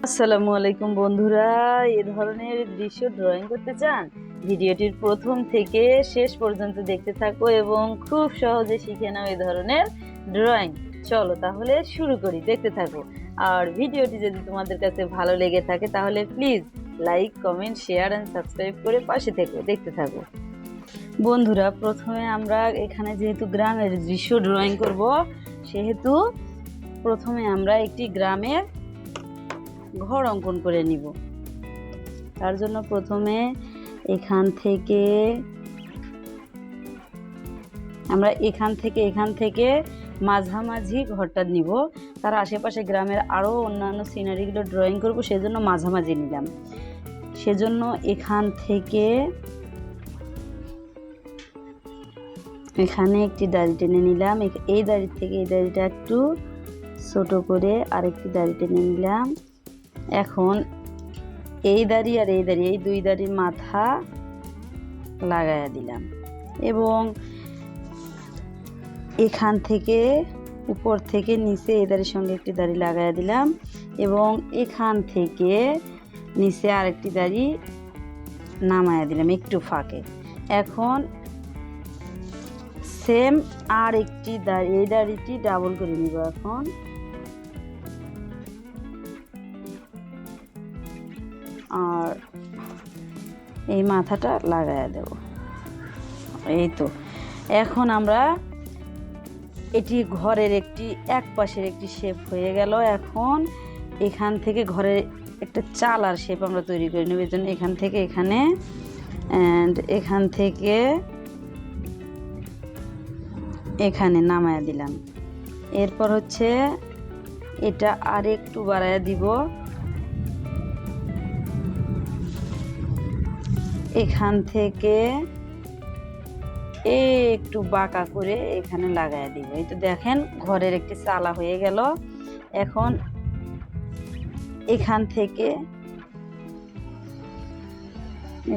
আসসালামু আলাইকুম বন্ধুরা, এ ধরনের দৃশ্য ড্রয়িং করতে চান? ভিডিওটির প্রথম থেকে শেষ পর্যন্ত দেখতে থাকো এবং খুব সহজে শিখে নাও এ ধরনের ড্রয়িং। চলো তাহলে শুরু করি, দেখতে থাকো। আর ভিডিওটি যদি তোমাদের কাছে ভালো লেগে থাকে তাহলে please like, comment, share and subscribe করে পাশে থেকো, দেখতে থাকো। বন্ধুরা, প্রথমে আমরা এখানে যেহেতু গ্রামের দৃশ্য ড্রয়িং করব, সেহেতু প্রথমে আমরা একটি গ্রামের ঘর অঙ্কন করে নিব। তার জন্য প্রথমে এখান থেকে মাঝামাঝি ঘরটা নিব। তার আশেপাশে গ্রামের আরও অন্যান্য সিনারিগুলো ড্রয়িং করব, সেজন্য মাঝামাঝি নিলাম। সেজন্য এখান থেকে এখানে একটি দাড়ি টেনে নিলাম। এই দাড়ি থেকে এই দাড়িটা একটু ছোট করে আরেকটি দাড়ি টেনে নিলাম। এখন এই দাড়ি আর এই দাড়ি, এই দুই দাড়ির মাথা লাগাইয়া দিলাম এবং এখান থেকে উপর থেকে নিচে এই দাড়ির সঙ্গে একটি দাড়ি লাগাইয়া দিলাম এবং এখান থেকে নিচে আরেকটি দাড়ি নামাইয়া দিলাম একটু ফাঁকে। এখন সেম আর একটি দাড়ি, এই দাড়িটি ডাবল করে নিব। এখন আর এই মাথাটা লাগাইয়া দেব। এই তো, এখন আমরা এটি ঘরের এক পাশের একটি শেপ হয়ে গেল। এখন এখান থেকে ঘরের একটা চালার শেপ আমরা তৈরি করে নেব। এই জন্য এখান থেকে এখানে অ্যান্ড এখান থেকে এখানে নামায়া দিলাম। এরপর হচ্ছে এটা আর একটু বাড়ায়া দিব, এখান থেকে একটু বাঁকা করে এখানে লাগাই দিব। এই তো দেখেন, ঘরের একটি চালা হয়ে গেল। এখন এখান থেকে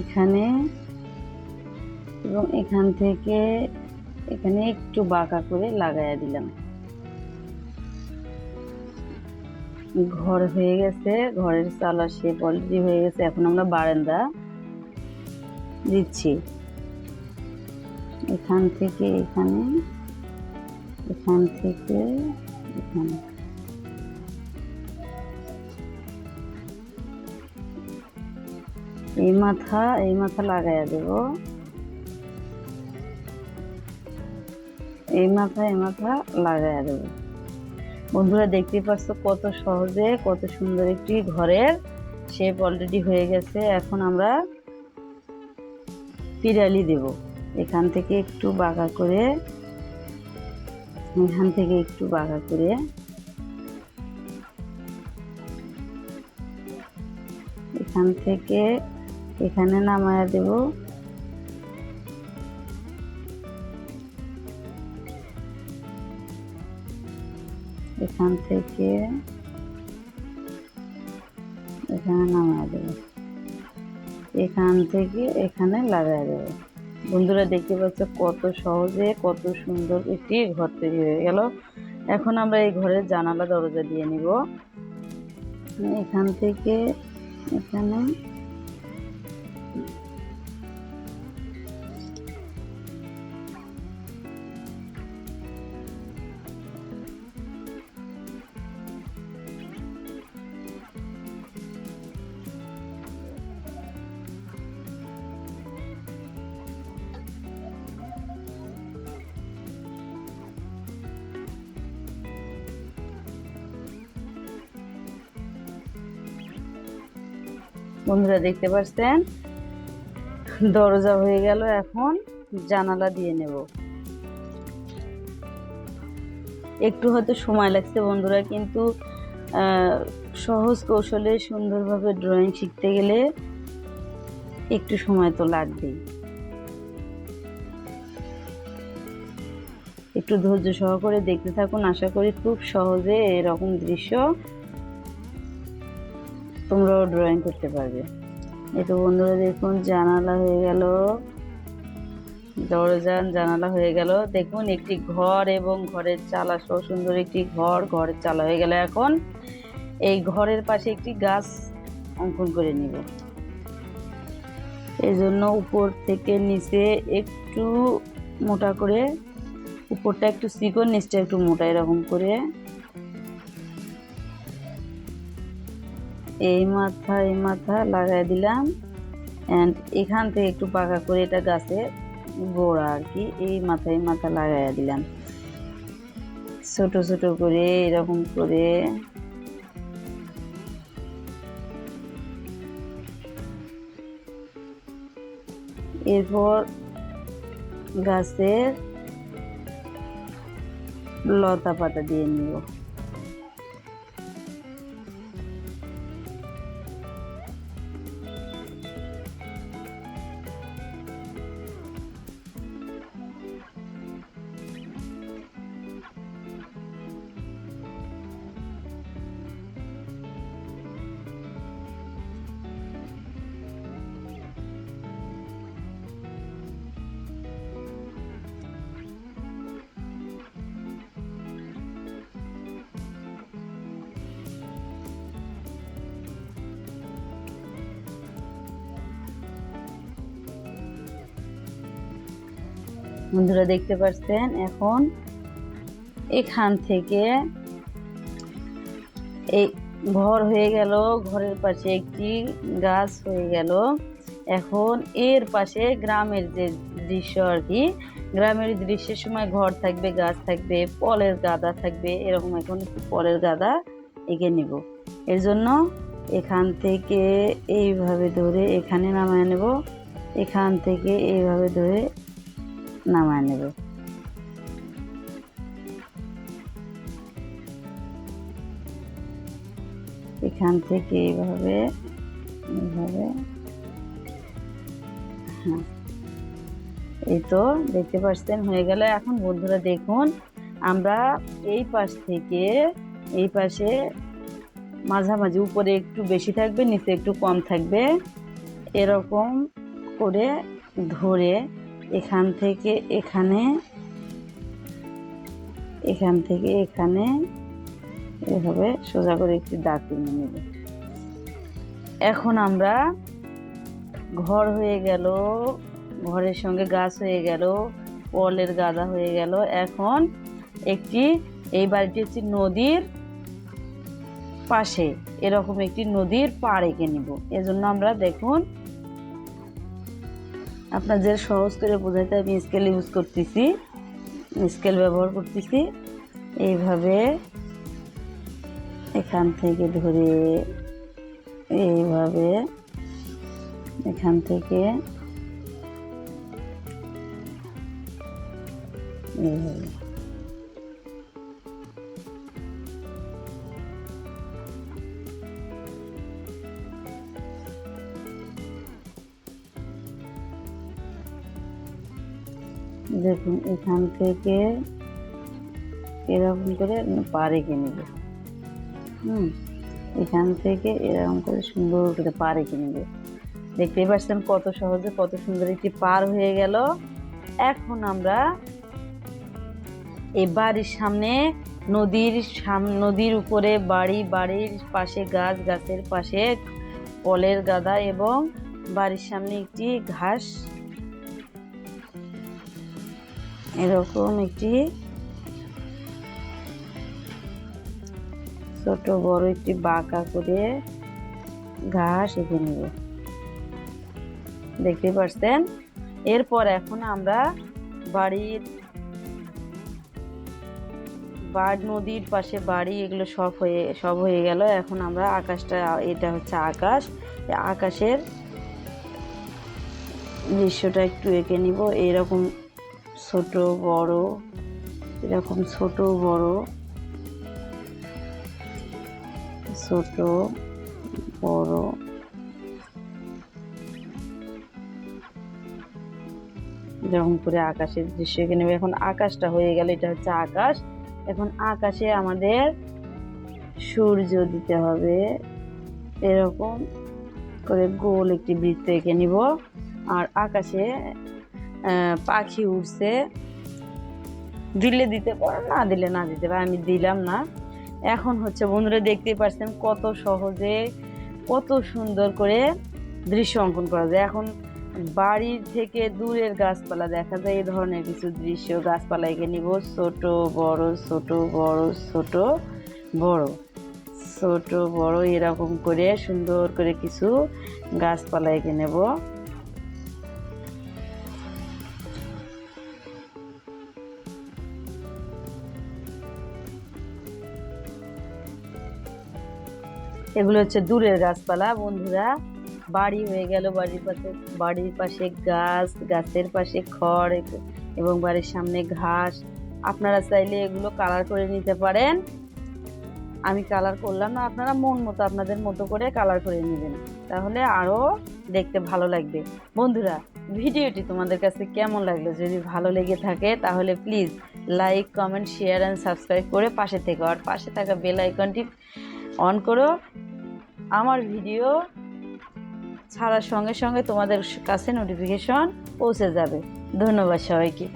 এখানে এবং এখান থেকে এখানে একটু বাঁকা করে লাগাইয়া দিলাম। ঘর হয়ে গেছে, ঘরের চালা শেপ অলরেডি হয়ে গেছে। এখন আমরা বারান্দা দিচ্ছি। এখান থেকে এখানে, এখান থেকে এখানে, এই মাথা লাগাইয়া দেব। এই মাথা লাগাইয়া দেব। বন্ধুরা, দেখতে পাচ্ছ কত সহজে কত সুন্দর একটি ঘরের শেপ অলরেডি হয়ে গেছে। এখন আমরা পিরালি দেব। এখান থেকে একটু বাঁকা করে, এখান থেকে একটু বাঁকা করে, এখান থেকে এখানে নামায়া দেব। এখান থেকে এখানে নামায়া দেব, এখান থেকে এখানে লাগাই দেব। বন্ধুরা, দেখতে পাচ্ছ কত সহজে কত সুন্দর একটি ঘর তৈরি হয়ে গেল। এখন আমরা এই ঘরের জানালা দরজা দিয়ে নিব। এখান থেকে এখানে বন্ধুরা দেখতে পাচ্ছেন দরজা হয়ে গেল। এখন জানালা দিয়ে নেব। একটু হয়তো সময় লাগছে বন্ধুরা, কিন্তু সহজ কৌশলে সুন্দরভাবে ড্রয়িং শিখতে গেলে একটু সময় তো লাগবেই। একটু ধৈর্য সহকারে দেখতে থাকুন, আশা করি খুব সহজে এরকম দৃশ্য তোমরাও ড্রয়িং করতে পারবে। এই তো বন্ধুরা দেখুন, জানালা হয়ে গেল, দরজা জানালা হয়ে গেল। দেখুন একটি ঘর এবং ঘরের চালা সহ সুন্দর একটি ঘরের চালা হয়ে গেল। এখন এই ঘরের পাশে একটি গাছ অঙ্কন করে নিব। এই জন্য উপর থেকে নিচে একটু মোটা করে, উপরটা একটু চিকন নিচটা একটু মোটা, এরকম করে এই মাথা লাগাই দিলাম। অ্যান্ড এখান থেকে একটু পাকা করে, এটা গাছের গোড়া আর কি, এই মাথা লাগাই দিলাম ছোট ছোট করে এরকম করে। এরপর গাছের লতা পাতা দিয়ে নিব। বন্ধুরা দেখতে পাচ্ছেন, এখন এখান থেকে এই ঘর হয়ে গেল, ঘরের পাশে একটি গাছ হয়ে গেল। এখন এর পাশে গ্রামের যে দৃশ্য আর কি, গ্রামের দৃশ্যের সময় ঘর থাকবে, গাছ থাকবে, ফলের গাদা থাকবে, এরকম এখন একটু ফলের গাদা এঁকে নিব। এর জন্য এখান থেকে এইভাবে ধরে এখানে নামায় নেব, এখান থেকে এইভাবে ধরে নামায় নেব। এখান থেকে এইভাবে হ্যাঁ, এই তো দেখতে পাচ্ছেন হয়ে গেল। এখন বন্ধুরা দেখুন, আমরা এই পাশ থেকে এই পাশে মাঝামাঝি, উপরে একটু বেশি থাকবে, নিচে একটু কম থাকবে, এরকম করে ধরে এখান থেকে এখানে, এখান থেকে এখানে এভাবে সোজা করে একটি দাগ টেনে নেব। এখন আমরা ঘর হয়ে গেল, ঘরের সঙ্গে গাছ হয়ে গেল, ফলের গাদা হয়ে গেল। এখন একটি, এই বাড়িটি হচ্ছে নদীর পাশে, এরকম একটি নদীর পাড় এঁকে নিব। এজন্য আমরা দেখুন, আপনাদের সহজ করে বোঝাতে আমি স্কেল ইউজ করতেছি, স্কেল ব্যবহার করতেছি। এইভাবে এখান থেকে ধরে এইভাবে এখান থেকে এইভাবে দেখুন, এখান থেকে এরকম করে পা রেখে নেব। এখান থেকে এরকম করে সুন্দর করে পা রেখে নেব। দেখতেই পাচ্ছেন কত সহজে কত সুন্দর একটি পার হয়ে গেল। এখন আমরা এই বাড়ির সামনে, নদীর উপরে বাড়ি, বাড়ির পাশে গাছ, গাছের পাশে ফলের গাদা এবং বাড়ির সামনে একটি ঘাস, এরকম একটি ছোট বড় একটি বাঁকা করে ঘাস এঁকে নেব। দেখতে পাচ্ছেন। এরপর এখন আমরা নদীর পাশে বাড়ি, এগুলো সব হয়ে গেল। এখন আমরা আকাশটা, এটা হচ্ছে আকাশ, আকাশের দৃশ্যটা একটু এঁকে নিব। এরকম ছোট বড়, এরকম ছোট বড়, ছোট বড়, যেরকম করে আকাশের দৃশ্য এঁকে নেবে। এখন আকাশটা হয়ে গেল, এটা হচ্ছে আকাশ। এখন আকাশে আমাদের সূর্য দিতে হবে, এরকম করে গোল একটি বৃত্ত এঁকে নিব। আর আকাশে পাখি উড়ছে, দিলে দিতে পারো, না দিলে না দিতে পারো, আমি দিলাম না। এখন হচ্ছে বন্ধুরা দেখতেই পাচ্ছেন কত সহজে কত সুন্দর করে দৃশ্য অঙ্কন করা যায়। এখন বাড়ির থেকে দূরের গাছপালা দেখা যায়, এই ধরনের কিছু দৃশ্য গাছপালা এঁকে নিব, ছোট বড় ছোট বড় ছোট বড় ছোট বড় এরকম করে সুন্দর করে কিছু গাছপালা এঁকে নেব। এগুলো হচ্ছে দূরের গাছপালা বন্ধুরা। বাড়ি হয়ে গেল, বাড়ির পাশে গাছ, গাছের পাশে খড় এবং বাড়ির সামনে ঘাস। আপনারা চাইলে এগুলো কালার করে নিতে পারেন। আমি কালার করলাম না, আপনারা মন মতো আপনাদের মতো করে কালার করে নেবেন, তাহলে আরো দেখতে ভালো লাগবে। বন্ধুরা, ভিডিওটি তোমাদের কাছে কেমন লাগলো? যদি ভালো লেগে থাকে তাহলে please like, comment, share and subscribe করে পাশে থেকো, আর পাশে থাকা বেল আইকনটি অন করো। আমার ভিডিও ছাড়ার সঙ্গে সঙ্গে তোমাদের কাছে নোটিফিকেশন পৌঁছে যাবে। ধন্যবাদ সবাইকে।